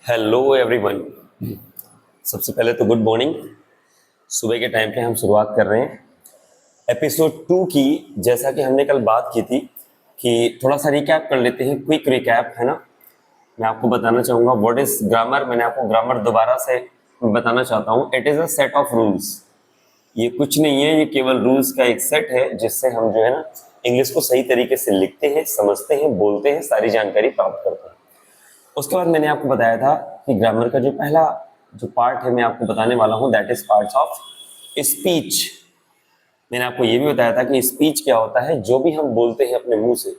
Hello everyone. सबसे पहले तो गुड मॉर्निंग। सुबह के टाइम पे हम शुरुआत कर रहे हैं एपिसोड 2 की। जैसा कि हमने कल बात की थी कि थोड़ा सा रिकैप कर लेते हैं, क्विक रिकैप, है ना। मैं आपको बताना चाहूँगा व्हाट इज ग्रामर। मैंने आपको ग्रामर दोबारा से बताना चाहता हूँ। It is a set of rules. ये कुछ नहीं है, ये केवल रूल्स का एक सेट है जिससे हम जो है ना इंग्लिश को सही तरीके से लिखते हैं, समझते हैं, बोलते हैं, सारी जानकारी प्राप्त करते हैं। उसके बाद मैंने आपको बताया था कि ग्रामर का जो पहला जो पार्ट है मैं आपको बताने वाला हूँ, that is parts of speech. मैंने आपको ये भी बताया था कि स्पीच क्या होता है। जो भी हम बोलते हैं अपने मुंह से,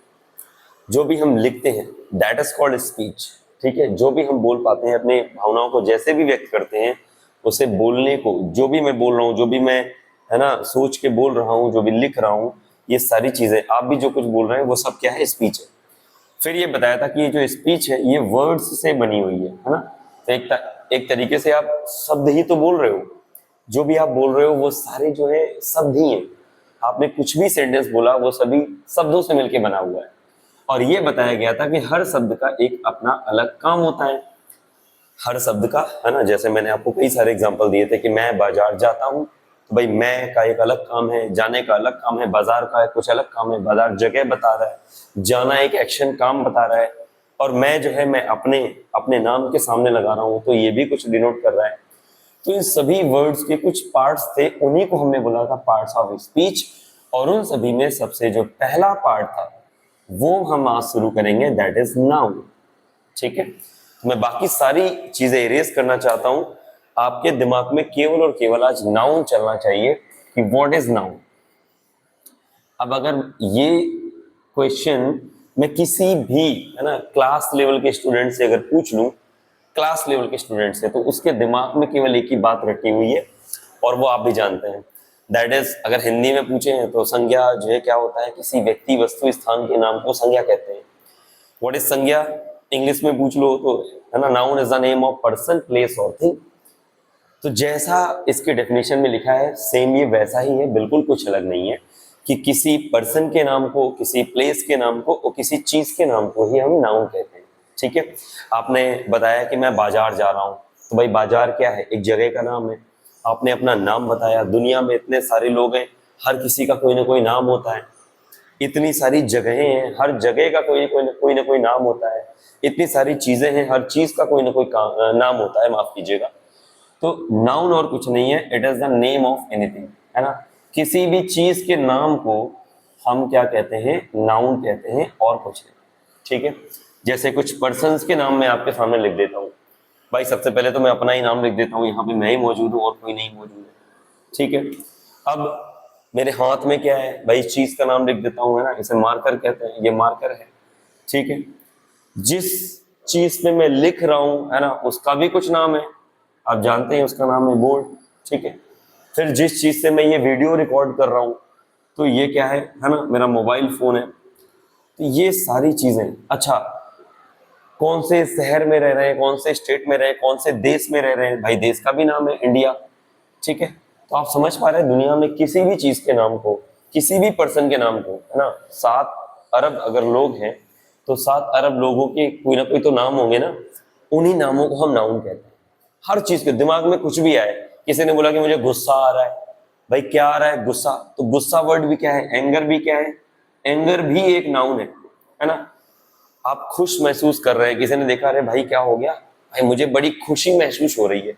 जो भी हम लिखते हैं, दैट इज कॉल्ड स्पीच। ठीक है, जो भी हम बोल पाते हैं, अपने भावनाओं को जैसे भी व्यक्त करते हैं, उसे बोलने को, जो भी मैं बोल रहा हूँ, जो भी मैं है ना सोच के बोल रहा हूँ, जो भी लिख रहा हूँ, ये सारी चीजें, आप भी जो कुछ बोल रहे हैं वो सब क्या है, स्पीच है। फिर ये बताया था कि ये जो स्पीच है ये वर्ड्स से बनी हुई है ना। तो एक तरीके से आप शब्द ही तो बोल रहे हो। जो भी आप बोल रहे हो वो सारे जो है शब्द ही हैं। आपने कुछ भी सेंटेंस बोला वो सभी शब्दों से मिलके बना हुआ है। और ये बताया गया था कि हर शब्द का एक अपना अलग काम होता है। हर शब्द का, है ना। जैसे मैंने आपको कई सारे एग्जांपल दिए थे कि मैं बाजार जाता हूँ, तो भाई मैं का एक अलग काम है, जाने का अलग काम है, बाजार का कुछ अलग काम है। बाजार जगह बता रहा है, जाना एक एक्शन काम बता रहा है, और मैं जो है मैं अपने अपने नाम के सामने लगा रहा हूँ, तो ये भी कुछ डिनोट कर रहा है। तो इन सभी वर्ड्स के कुछ पार्ट्स थे, उन्हीं को हमने बोला था पार्ट्स ऑफ स्पीच। और उन सभी में सबसे जो पहला पार्ट था वो हम आज शुरू करेंगे, दैट इज नाउन। ठीक है, तो मैं बाकी सारी चीजें इरेज करना चाहता हूं। आपके दिमाग में केवल और केवल आज नाउन चलना चाहिए कि व्हाट इज नाउन। अब अगर ये क्वेश्चन मैं किसी भी, है ना, क्लास लेवल के स्टूडेंट से अगर पूछ लूं, क्लास लेवल के स्टूडेंट से, तो उसके दिमाग में केवल एक ही बात रखी हुई है, और वो आप भी जानते हैं, दैट इज, अगर हिंदी में पूछे हैं तो संज्ञा जो है क्या होता है, किसी व्यक्ति, वस्तु, स्थान के नाम को संज्ञा कहते हैं। व्हाट इज संज्ञा, इंग्लिश में पूछ लो तो, है ना, noun is the name of person, place और थिंग। तो जैसा इसके डेफिनेशन में लिखा है सेम ये वैसा ही है, बिल्कुल कुछ अलग नहीं है कि किसी पर्सन के नाम को, किसी प्लेस के नाम को और किसी चीज के नाम को ही हम नाउन कहते हैं। ठीक है, आपने बताया कि मैं बाजार जा रहा हूं, तो भाई बाजार क्या है, एक जगह का नाम है। आपने अपना नाम बताया, दुनिया में इतने सारे लोग हैं, हर किसी का कोई ना कोई नाम होता है। इतनी सारी जगहें हैं, हर जगह का कोई ना कोई नाम होता है। इतनी सारी चीजें हैं, हर चीज का कोई ना कोई नाम होता है, माफ कीजिएगा। तो नाउन और कुछ नहीं है, it is the name of anything, है ना। किसी भी चीज के नाम को हम क्या कहते हैं, नाउन कहते हैं, और कुछ नहीं। ठीक है, जैसे कुछ पर्सन्स के नाम मैं आपके सामने लिख देता हूँ। भाई सबसे पहले तो मैं अपना ही नाम लिख देता हूँ, यहाँ पे मैं ही मौजूद हूँ और कोई नहीं मौजूद है। ठीक है, अब मेरे हाथ में क्या है भाई, चीज का नाम लिख देता हूँ, है ना, इसे मार्कर कहते हैं, ये मार्कर है। ठीक है, जिस चीज पे मैं लिख रहा हूं, है ना, उसका भी कुछ नाम है, आप जानते हैं उसका नाम है बोर्ड। ठीक है, फिर जिस चीज से मैं ये वीडियो रिकॉर्ड कर रहा हूं, तो ये क्या है ना, मेरा मोबाइल फोन है। तो ये सारी चीजें, अच्छा, कौन से शहर में रह रहे हैं, कौन से स्टेट में रहे हैं, कौन से देश में रह रहे हैं, भाई देश का भी नाम है इंडिया। ठीक है, तो आप समझ पा रहे हैं दुनिया में किसी भी चीज के नाम को, किसी भी पर्सन के नाम को, है ना, 7 अरब अगर लोग हैं, तो 7 अरब लोगों के कोई ना कोई तो नाम होंगे ना। उन्हीं नामों को हम नाउन कहते हैं। हर चीज के दिमाग में कुछ भी आए, किसी ने बोला कि मुझे गुस्सा आ रहा है, भाई क्या आ रहा है, गुस्सा, तो गुस्सा वर्ड भी क्या है, एंगर भी क्या है, एंगर भी एक नाउन है ना। आप खुश महसूस कर रहे हैं, किसी ने देखा, अरे भाई क्या हो गया, भाई मुझे बड़ी खुशी महसूस हो रही है।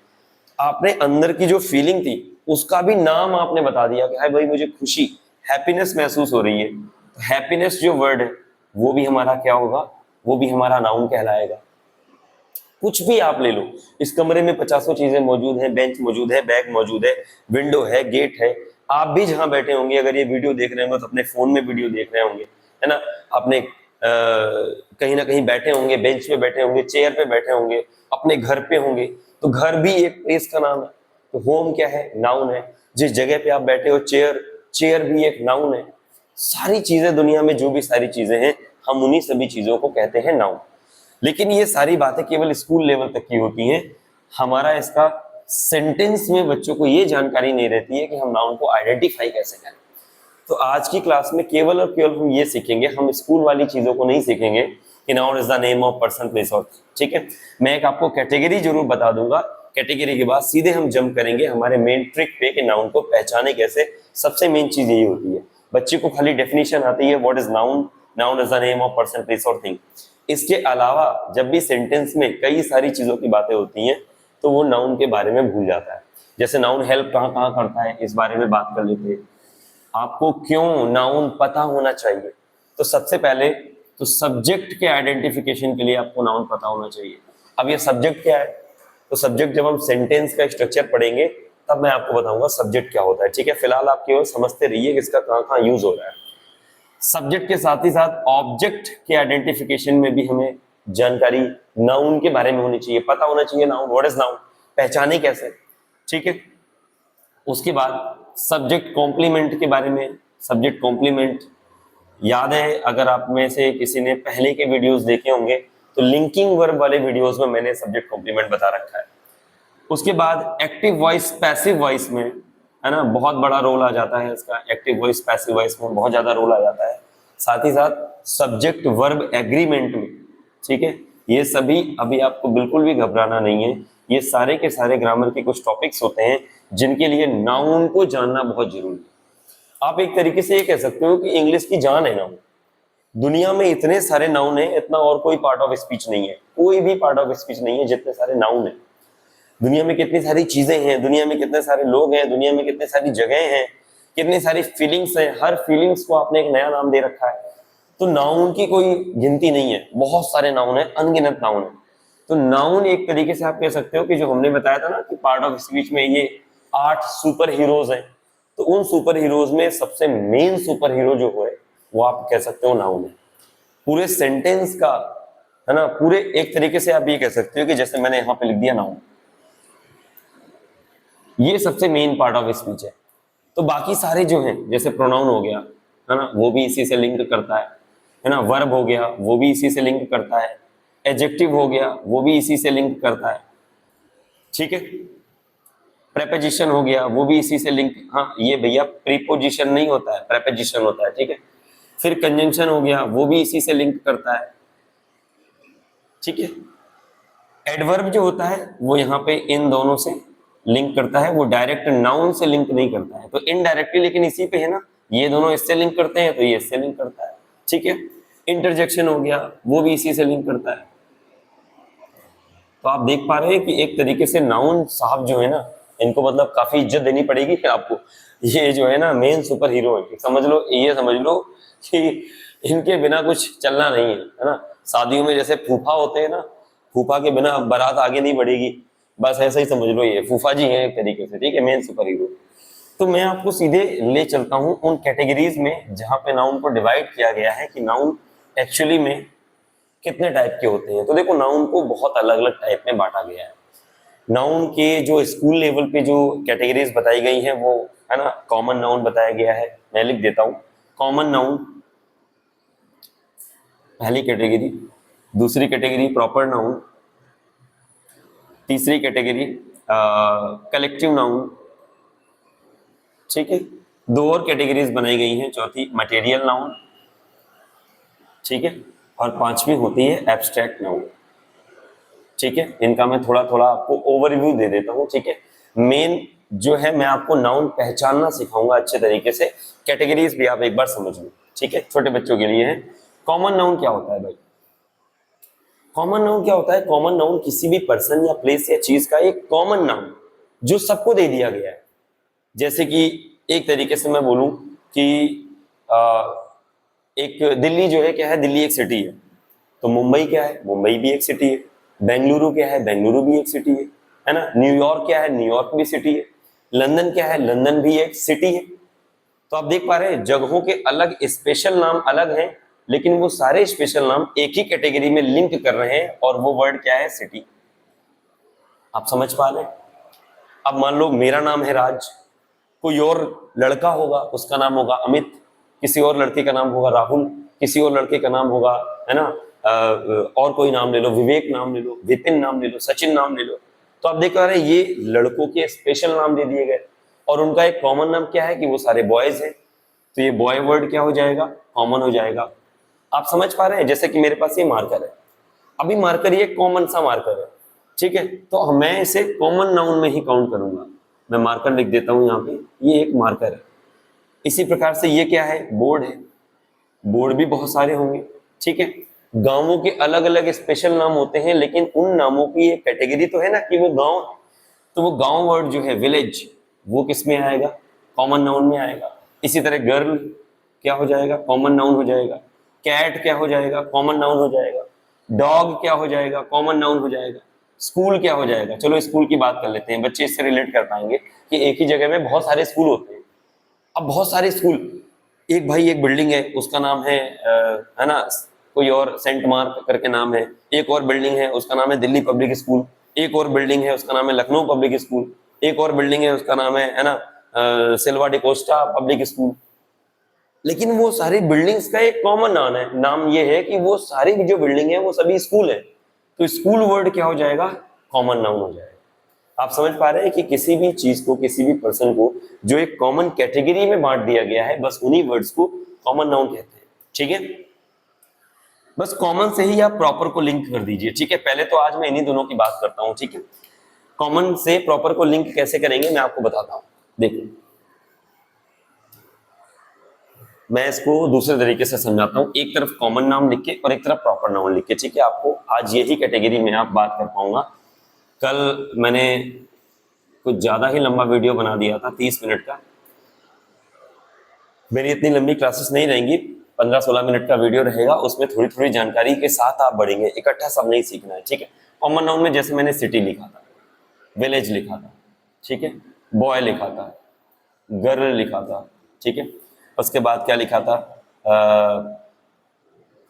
आपने अंदर की जो फीलिंग थी उसका भी नाम आपने बता दिया कि भाई मुझे खुशी, हैप्पीनेस महसूस हो रही है। तो हैप्पीनेस जो वर्ड है वो भी हमारा क्या होगा, वो भी हमारा नाउन कहलाएगा। कुछ भी आप ले लो, इस कमरे में 50 चीजें मौजूद हैं, बेंच मौजूद है, बैग मौजूद है, विंडो है, गेट है। आप भी जहां बैठे होंगे, अगर ये वीडियो देख रहे होंगे तो अपने फोन में वीडियो देख रहे होंगे, है ना। अपने कहीं ना कहीं बैठे होंगे, बेंच पे बैठे होंगे, चेयर पे बैठे होंगे, अपने घर पे होंगे, तो घर भी एक प्लेस का नाम है। तो होम क्या है, नाउन है। जिस जगह पे आप बैठे हो, चेयर, चेयर भी एक नाउन है। सारी चीजें दुनिया में जो भी सारी चीजें हैं, हम उन्हीं सभी चीजों को कहते हैं नाउन। लेकिन ये सारी बातें केवल स्कूल लेवल तक की होती हैं। हमारा इसका सेंटेंस में बच्चों को ये जानकारी नहीं रहती है कि हम नाउन को आइडेंटिफाई कैसे करें। तो आज की क्लास में केवल और केवल हम ये सीखेंगे, हम स्कूल वाली चीजों को नहीं सीखेंगे। कि noun is the name of person place और, ठीक है। मैं एक आपको कैटेगरी जरूर बता दूंगा, कैटेगरी के बाद सीधे हम जंप करेंगे हमारे मेन ट्रिक पे कि नाउन को पहचाने कैसे। सबसे मेन चीज यही होती है, बच्चे को खाली डेफिनेशन आती है what is noun, noun is the name of person place और थिंग। इसके अलावा जब भी सेंटेंस में कई सारी चीजों की बातें होती हैं तो वो नाउन के बारे में भूल जाता है। जैसे नाउन हेल्प कहाँ कहाँ करता है, इस बारे में बात कर लेते हैं। आपको क्यों नाउन पता होना चाहिए, तो सबसे पहले तो सब्जेक्ट के आइडेंटिफिकेशन के लिए आपको नाउन पता होना चाहिए। अब ये सब्जेक्ट क्या है, तो सब्जेक्ट जब हम सेंटेंस का स्ट्रक्चर पढ़ेंगे तब मैं आपको बताऊंगा सब्जेक्ट क्या होता है, ठीक है। फिलहाल आप केवल समझते रहिए कि इसका कहाँ कहाँ यूज हो रहा है। सब्जेक्ट के साथ ही साथ ऑब्जेक्ट के आइडेंटिफिकेशन में भी हमें जानकारी नाउन के बारे में होनी चाहिए, पता होना चाहिए नाउन, व्हाट इज नाउन, पहचाने कैसे, ठीक है। उसके बाद सब्जेक्ट कॉम्प्लीमेंट के बारे में, सब्जेक्ट कॉम्प्लीमेंट याद है अगर आप में से किसी ने पहले के वीडियोस देखे होंगे तो लिंकिंग वर्ब वाले वीडियोस में मैंने सब्जेक्ट कॉम्प्लीमेंट बता रखा है। उसके बाद एक्टिव वॉइस पैसिव वॉइस में, है ना, बहुत बड़ा रोल आ जाता है इसका, एक्टिव वॉइस पैसिव वॉइस में बहुत ज्यादा रोल आ जाता है। साथ ही साथ सब्जेक्ट वर्ब एग्रीमेंट में, ठीक है। ये सभी अभी आपको बिल्कुल भी घबराना नहीं है, ये सारे के सारे ग्रामर के कुछ टॉपिक्स होते हैं जिनके लिए नाउन को जानना बहुत जरूरी है। आप एक तरीके से ये कह सकते हो कि इंग्लिश की जान है नाउन। दुनिया में इतने सारे नाउन है, इतना और कोई पार्ट ऑफ स्पीच नहीं है, कोई भी पार्ट ऑफ स्पीच नहीं है जितने सारे नाउन है। दुनिया में कितनी सारी चीजें हैं, दुनिया में कितने सारे लोग हैं, दुनिया में कितनी सारी जगह हैं, कितनी सारी फीलिंग्स हैं, हर फीलिंग्स को आपने एक नया नाम दे रखा है। तो नाउन की कोई गिनती नहीं है, बहुत सारे नाउन है, अनगिनत नाउन है। तो नाउन एक तरीके से आप कह सकते हो कि जो हमने बताया था ना कि पार्ट ऑफ स्पीच में ये 8 सुपर हीरोज हैं, तो उन सुपर हीरोज में सबसे मेन सुपर हीरो जो है वो आप कह सकते हो नाउन है। पूरे सेंटेंस का, है ना, पूरे एक तरीके से आप ये कह सकते हो कि जैसे मैंने यहाँ पे लिख दिया नाउन, ये सबसे मेन पार्ट ऑफ स्पीच है। तो बाकी सारे जो हैं जैसे प्रोनाउन हो गया, है ना, वो भी इसी से लिंक करता है ना, वर्ब हो गया वो भी इसी से लिंक करता है, एडजेक्टिव हो गया वो भी इसी से लिंक करता है, ठीक है। प्रेपोजिशन हो गया वो भी इसी से लिंक, हाँ ये भैया प्रीपोजिशन नहीं होता है, प्रेपोजिशन होता है, ठीक है। फिर कंजंक्शन हो गया वो भी इसी से लिंक करता है, ठीक है। एडवर्ब जो होता है वो यहाँ पे इन दोनों से लिंक करता है, वो डायरेक्ट नाउन से लिंक नहीं करता है, तो इनडायरेक्टली लेकिन इसी पे है ना, ये दोनों इससे लिंक करते हैं तो ये इससे लिंक करता है, ठीक है। इंटरजेक्शन हो गया वो भी इसी से लिंक करता है। तो आप देख पा रहे हैं कि एक तरीके से नाउन साहब जो है ना, इनको मतलब काफी इज्जत देनी पड़ेगी कि आपको, ये जो है ना मेन सुपर हीरो है, समझ लो, ये समझ लो कि इनके बिना कुछ चलना नहीं है ना। शादियों में जैसे फूफा होते हैं ना, फूफा के बिना बारात आगे नहीं बढ़ेगी, बस ऐसा ही समझ लो, ये फूफा जी हैं एक तरीके से, ठीक है, मेन सुपर हीरो। तो मैं आपको सीधे ले चलता हूँ उन कैटेगरीज में जहां पे नाउन को डिवाइड किया गया है कि नाउन एक्चुअली में कितने टाइप के होते हैं। तो देखो नाउन को बहुत अलग अलग टाइप में बांटा गया है। नाउन के जो स्कूल लेवल पे जो कैटेगरीज बताई गई हैं वो, है ना, कॉमन नाउन बताया गया है, मैं लिख देता हूँ। कॉमन नाउन पहली कैटेगरी, दूसरी कैटेगरी प्रॉपर नाउन, तीसरी कैटेगरी कलेक्टिव नाउन, ठीक है। दो और कैटेगरीज बनाई गई हैं, चौथी मटेरियल नाउन, ठीक है, और पांचवी होती है एब्स्ट्रैक्ट नाउन, ठीक है। इनका मैं थोड़ा थोड़ा आपको ओवरव्यू दे देता हूँ, ठीक है। मेन जो है मैं आपको नाउन पहचानना सिखाऊंगा अच्छे तरीके से, कैटेगरीज भी आप एक बार समझ लो, ठीक है, छोटे बच्चों के लिए है। कॉमन नाउन क्या होता है भाई? कॉमन नाउन क्या होता है? कॉमन नाउन किसी भी पर्सन या प्लेस या चीज का एक कॉमन नाउन जो सबको दे दिया गया है। जैसे कि एक तरीके से मैं बोलूं कि एक दिल्ली जो है क्या है, दिल्ली एक सिटी है, तो मुंबई क्या है, मुंबई भी एक सिटी है, बेंगलुरु क्या है, बेंगलुरु भी एक सिटी है ना, न्यूयॉर्क क्या है, न्यूयॉर्क भी सिटी है, लंदन क्या है, लंदन भी एक सिटी है। तो आप देख पा रहे हैं जगहों के अलग स्पेशल नाम अलग हैं, लेकिन वो सारे स्पेशल नाम एक ही कैटेगरी में लिंक कर रहे हैं, और वो वर्ड क्या है, सिटी। आप समझ पा रहे हैं? अब मान लो मेरा नाम है राज, कोई और लड़का होगा उसका नाम होगा अमित, किसी और लड़के का नाम होगा राहुल, किसी और लड़के का नाम होगा, है ना, और कोई नाम ले लो, विवेक नाम ले लो, विपिन नाम ले लो, सचिन नाम ले लो। तो आप देख पा रहे हैं ये लड़कों के स्पेशल नाम दे दिए गए, और उनका एक कॉमन नाम क्या है कि वो सारे बॉयज हैं, तो ये बॉय वर्ड क्या हो जाएगा, कॉमन हो जाएगा। आप समझ पा रहे हैं? जैसे कि मेरे पास ये मार्कर है, अभी मार्कर ये कॉमन सा मार्कर है, ठीक है, तो मैं इसे कॉमन नाउन में ही काउंट करूंगा। मैं मार्कर लिख देता हूं यहाँ पे, ये एक मार्कर है। इसी प्रकार से ये क्या है? बोर्ड है। बोर्ड भी बहुत सारे होंगे, ठीक है। गांवों के अलग अलग स्पेशल नाम होते हैं, लेकिन उन नामों की एक कैटेगरी तो है ना कि वो गांव, तो वो गांव वर्ड जो है विलेज, वो किस में आएगा? कॉमन नाउन में आएगा। इसी तरह गर्ल क्या हो जाएगा? कॉमन नाउन हो जाएगा। कैट क्या हो जाएगा? कॉमन नाउन हो जाएगा। डॉग क्या हो जाएगा? कॉमन नाउन हो जाएगा। स्कूल क्या हो जाएगा? चलो स्कूल की बात कर लेते हैं, बच्चे इससे रिलेट कर पाएंगे कि एक ही जगह में बहुत सारे स्कूल होते हैं। अब बहुत सारे स्कूल, एक भाई एक बिल्डिंग है उसका नाम है ना, कोई और सेंट मार्क करके नाम है। एक और बिल्डिंग है उसका नाम है दिल्ली पब्लिक स्कूल। एक और बिल्डिंग है उसका नाम है लखनऊ पब्लिक स्कूल। एक और बिल्डिंग है उसका नाम है ना सिल्वा डिकोस्टा पब्लिक स्कूल। लेकिन वो सारी बिल्डिंग्स का एक कॉमन नाम है, नाम ये है कि वो सारी जो बिल्डिंग है वो सभी स्कूल है। तो स्कूल वर्ड क्या हो जाएगा? कॉमन नाउन हो जाएगा। आप समझ पा रहे हैं कि किसी भी चीज को, किसी भी पर्सन को जो एक कॉमन कैटेगरी में बांट दिया गया है, बस उन्हीं वर्ड्स को कॉमन नाउन कहते हैं, ठीक है। बस कॉमन से ही आप प्रॉपर को लिंक कर दीजिए, ठीक है। पहले तो आज मैं इन्हीं दोनों की बात करता हूं, ठीक है। कॉमन से प्रॉपर को लिंक कैसे करेंगे मैं आपको बताता हूं। देखिए, मैं इसको दूसरे तरीके से समझाता हूं, एक तरफ कॉमन नाउन लिख के और एक तरफ प्रॉपर नाउन लिख के, ठीक है। आपको आज यही कैटेगरी में आप बात कर पाऊंगा। कल मैंने कुछ ज्यादा ही लंबा वीडियो बना दिया था, 30 मिनट का। मेरी इतनी लंबी क्लासेस नहीं रहेंगी, 15-16 मिनट का वीडियो रहेगा, उसमें थोड़ी थोड़ी जानकारी के साथ आप बढ़ेंगे, इकट्ठा सब नहीं सीखना है, ठीक है। कॉमन नाउन में जैसे मैंने सिटी लिखा था, विलेज लिखा था, ठीक है, बॉय लिखा था, गर्ल लिखा था, ठीक है। उसके बाद क्या लिखा था?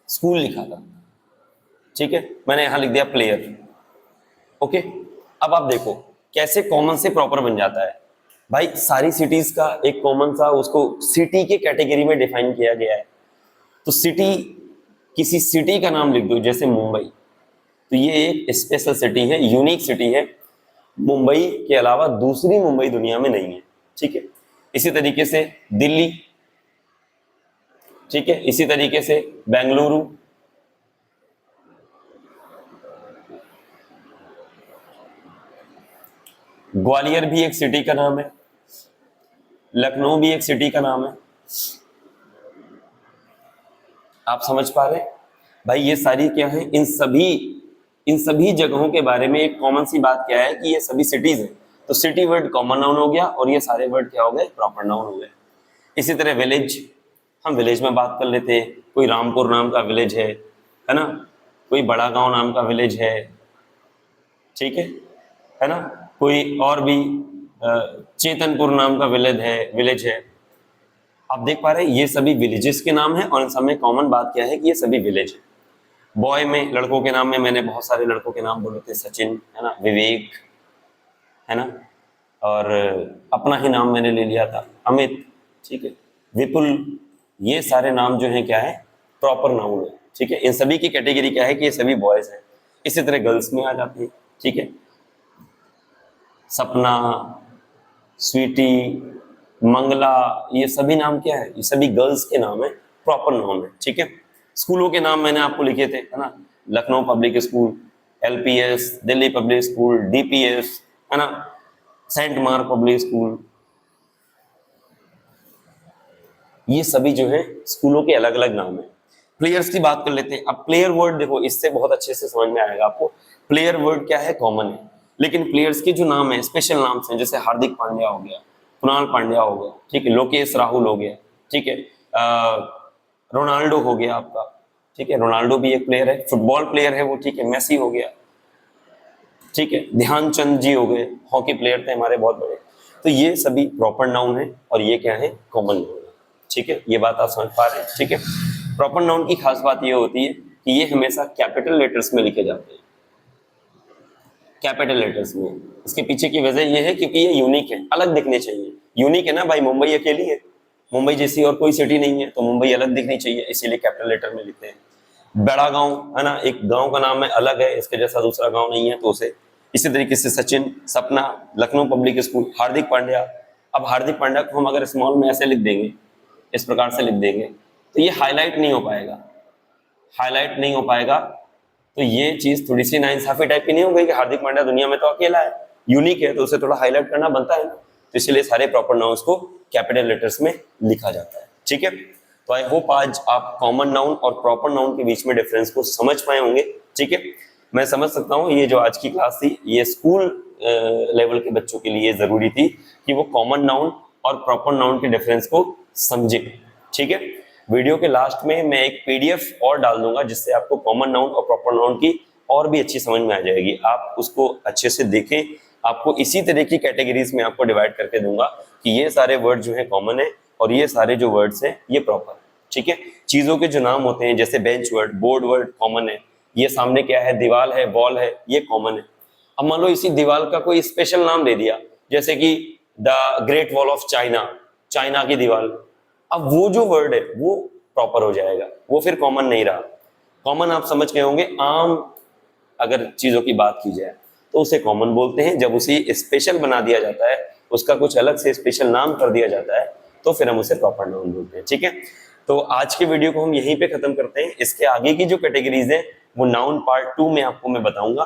स्कूल लिखा था, ठीक है। मैंने यहां लिख दिया प्लेयर, ओके। अब आप देखो कैसे कॉमन से प्रॉपर बन जाता है। भाई सारी सिटीज का एक कॉमन सा, उसको सिटी के कैटेगरी में डिफाइन किया गया है। तो सिटी, किसी सिटी का नाम लिख दो, जैसे मुंबई, तो ये एक स्पेशल सिटी है, यूनिक सिटी है। मुंबई के अलावा दूसरी मुंबई दुनिया में नहीं है, ठीक है। इसी तरीके से दिल्ली, ठीक है। इसी तरीके से बेंगलुरु, ग्वालियर भी एक सिटी का नाम है, लखनऊ भी एक सिटी का नाम है। आप समझ पा रहे हैं? भाई ये सारी क्या है? इन सभी जगहों के बारे में एक कॉमन सी बात क्या है कि ये सभी सिटीज हैं। तो सिटी वर्ड कॉमन नाउन हो गया और ये सारे वर्ड क्या हो गए? प्रॉपर नाउन हो गए। इसी तरह विलेज, हम विलेज में बात कर लेते हैं। कोई रामपुर नाम का विलेज है ना, कोई बड़ा गांव नाम का विलेज है, ठीक है ना। कोई और भी चेतनपुर नाम का विलेज है। आप देख पा रहे हैं ये सभी विलेजेस के नाम है और इन सब में कॉमन बात क्या है कि ये सभी विलेज है। बॉय में, लड़कों के नाम में मैंने बहुत सारे लड़कों के नाम बोले थे, सचिन है ना, विवेक है ना, और अपना ही नाम मैंने ले लिया था अमित, ठीक है, विपुल। ये सारे नाम जो हैं क्या है? प्रॉपर नाउन है, ठीक है। इन सभी की कैटेगरी क्या है कि ये सभी बॉयज हैं। इसी तरह गर्ल्स में आ जाती है, ठीक है। सपना, स्वीटी, मंगला, ये सभी नाम क्या है? ये सभी गर्ल्स के नाम है, प्रॉपर नाम है, ठीक है। स्कूलों के नाम मैंने आपको लिखे थे, है ना, Lucknow public school, LPS, Delhi public school, DPS, है ना, सेंट मार्क पब्लिक स्कूल। ये सभी जो है स्कूलों के अलग अलग नाम है। प्लेयर्स की बात कर लेते हैं। अब प्लेयर वर्ड देखो, इससे बहुत अच्छे से समझ में आएगा आपको। प्लेयर वर्ड क्या है? कॉमन है। लेकिन प्लेयर्स के जो नाम है, स्पेशल नाम हैं, जैसे हार्दिक पांड्या हो गया, कुणाल पांड्या हो गया, ठीक है, लोकेश राहुल हो गया, ठीक है, रोनाल्डो हो गया आपका, ठीक है, रोनाल्डो भी एक प्लेयर है, फुटबॉल प्लेयर है वो, ठीक है, मेसी हो गया, ठीक है, ध्यानचंद जी हो गए, हॉकी प्लेयर थे हमारे बहुत बड़े। तो ये सभी प्रॉपर नाउन है और ये क्या है? कॉमन नाउन है, ठीक है। ये बात आप समझ पा रहे हैं, ठीक है। प्रॉपर नाउन की खास बात ये होती है कि ये हमेशा कैपिटल लेटर्स में लिखे जाते हैं, कैपिटल लेटर्स में। इसके पीछे की वजह ये है क्योंकि ये यूनिक है, अलग दिखने चाहिए। यूनिक है ना भाई, मुंबई अकेली है, मुंबई जैसी और कोई सिटी नहीं है, तो मुंबई अलग दिखनी चाहिए, इसीलिए कैपिटल लेटर में लिखते हैं। बड़ा गांव है ना, एक गांव का नाम है अलग है, इसके जैसा दूसरा गांव नहीं है, तो उसे इसी तरीके से सचिन, सपना, लखनऊ पब्लिक स्कूल, हार्दिक पांड्या। अब हार्दिक पांड्या को हम अगर स्मॉल में ऐसे लिख देंगे, इस प्रकार से लिख देंगे, तो ये हाईलाइट नहीं हो पाएगा, हाईलाइट नहीं हो पाएगा, तो ये चीज थोड़ी सी नाइंसाफी टाइप की नहीं हो गई कि हार्दिक पांड्या दुनिया में तो अकेला है, यूनिक है, तो उसे थोड़ा हाईलाइट करना बनता है ना। तो इसलिए सारे प्रॉपर नाउन्स को कैपिटल लेटर्स में लिखा जाता है। ठीक है, तो आई होप आज आप कॉमन नाउन और प्रॉपर नाउन के बीच में डिफरेंस को समझ पाए होंगे। ठीक है, मैं समझ सकता हूँ ये जो आज की क्लास थी ये स्कूल लेवल के बच्चों के लिए जरूरी थी कि वो कॉमन नाउन और प्रॉपर नाउन के डिफरेंस को समझे। ठीक है, वीडियो के लास्ट में मैं एक पीडीएफ और डाल दूंगा जिससे आपको कॉमन नाउन और प्रॉपर नाउन की और भी अच्छी समझ में आ जाएगी। आप उसको अच्छे से देखें, आपको इसी तरह की कैटेगरीज में आपको डिवाइड करके दूंगा कि ये सारे वर्ड जो है कॉमन है और ये सारे जो वर्ड्स हैं ये प्रॉपर। ठीक है, चीजों के जो नाम होते हैं जैसे bench word, board word common है, ये सामने क्या है, दीवार है, वॉल है, ये कॉमन है। अब मान लो इसी दीवार का कोई स्पेशल नाम दे दिया जैसे कि the great wall of China, China की दीवार, अब वो जो वर्ड है वो प्रॉपर हो जाएगा, वो फिर कॉमन नहीं रहा। कॉमन आप समझ गए होंगे, आम अगर चीजों की बात की जाए तो उसे कॉमन बोलते हैं। जब उसे स्पेशल बना दिया जाता है, उसका कुछ अलग से स्पेशल नाम कर दिया जाता है, तो फिर हम उसे प्रॉपर नाउन बोलते हैं। ठीक है, तो आज के वीडियो को हम यहीं पे खत्म करते हैं। इसके आगे की जो कैटेगरीज है वो नाउन पार्ट 2 में आपको मैं बताऊंगा।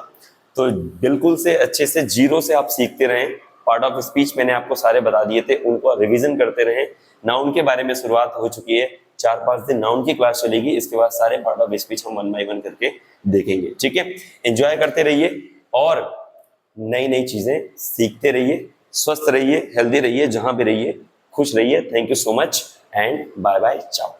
तो बिल्कुल से अच्छे से जीरो से आप सीखते रहें। पार्ट ऑफ स्पीच मैंने आपको सारे बता दिए थे, उनको रिवीजन करते रहें। नाउन के बारे में शुरुआत हो चुकी है, 4-5 दिन नाउन की क्लास चलेगी, इसके बाद सारे पार्ट ऑफ स्पीच हम 1 बाय 1 करके देखेंगे। ठीक है, एंजॉय करते रहिए और नई नई चीजें सीखते रहिए, स्वस्थ रहिए, हेल्दी रहिए, जहां भी रहिए खुश रहिए। Thank you so much and bye bye, चाओ।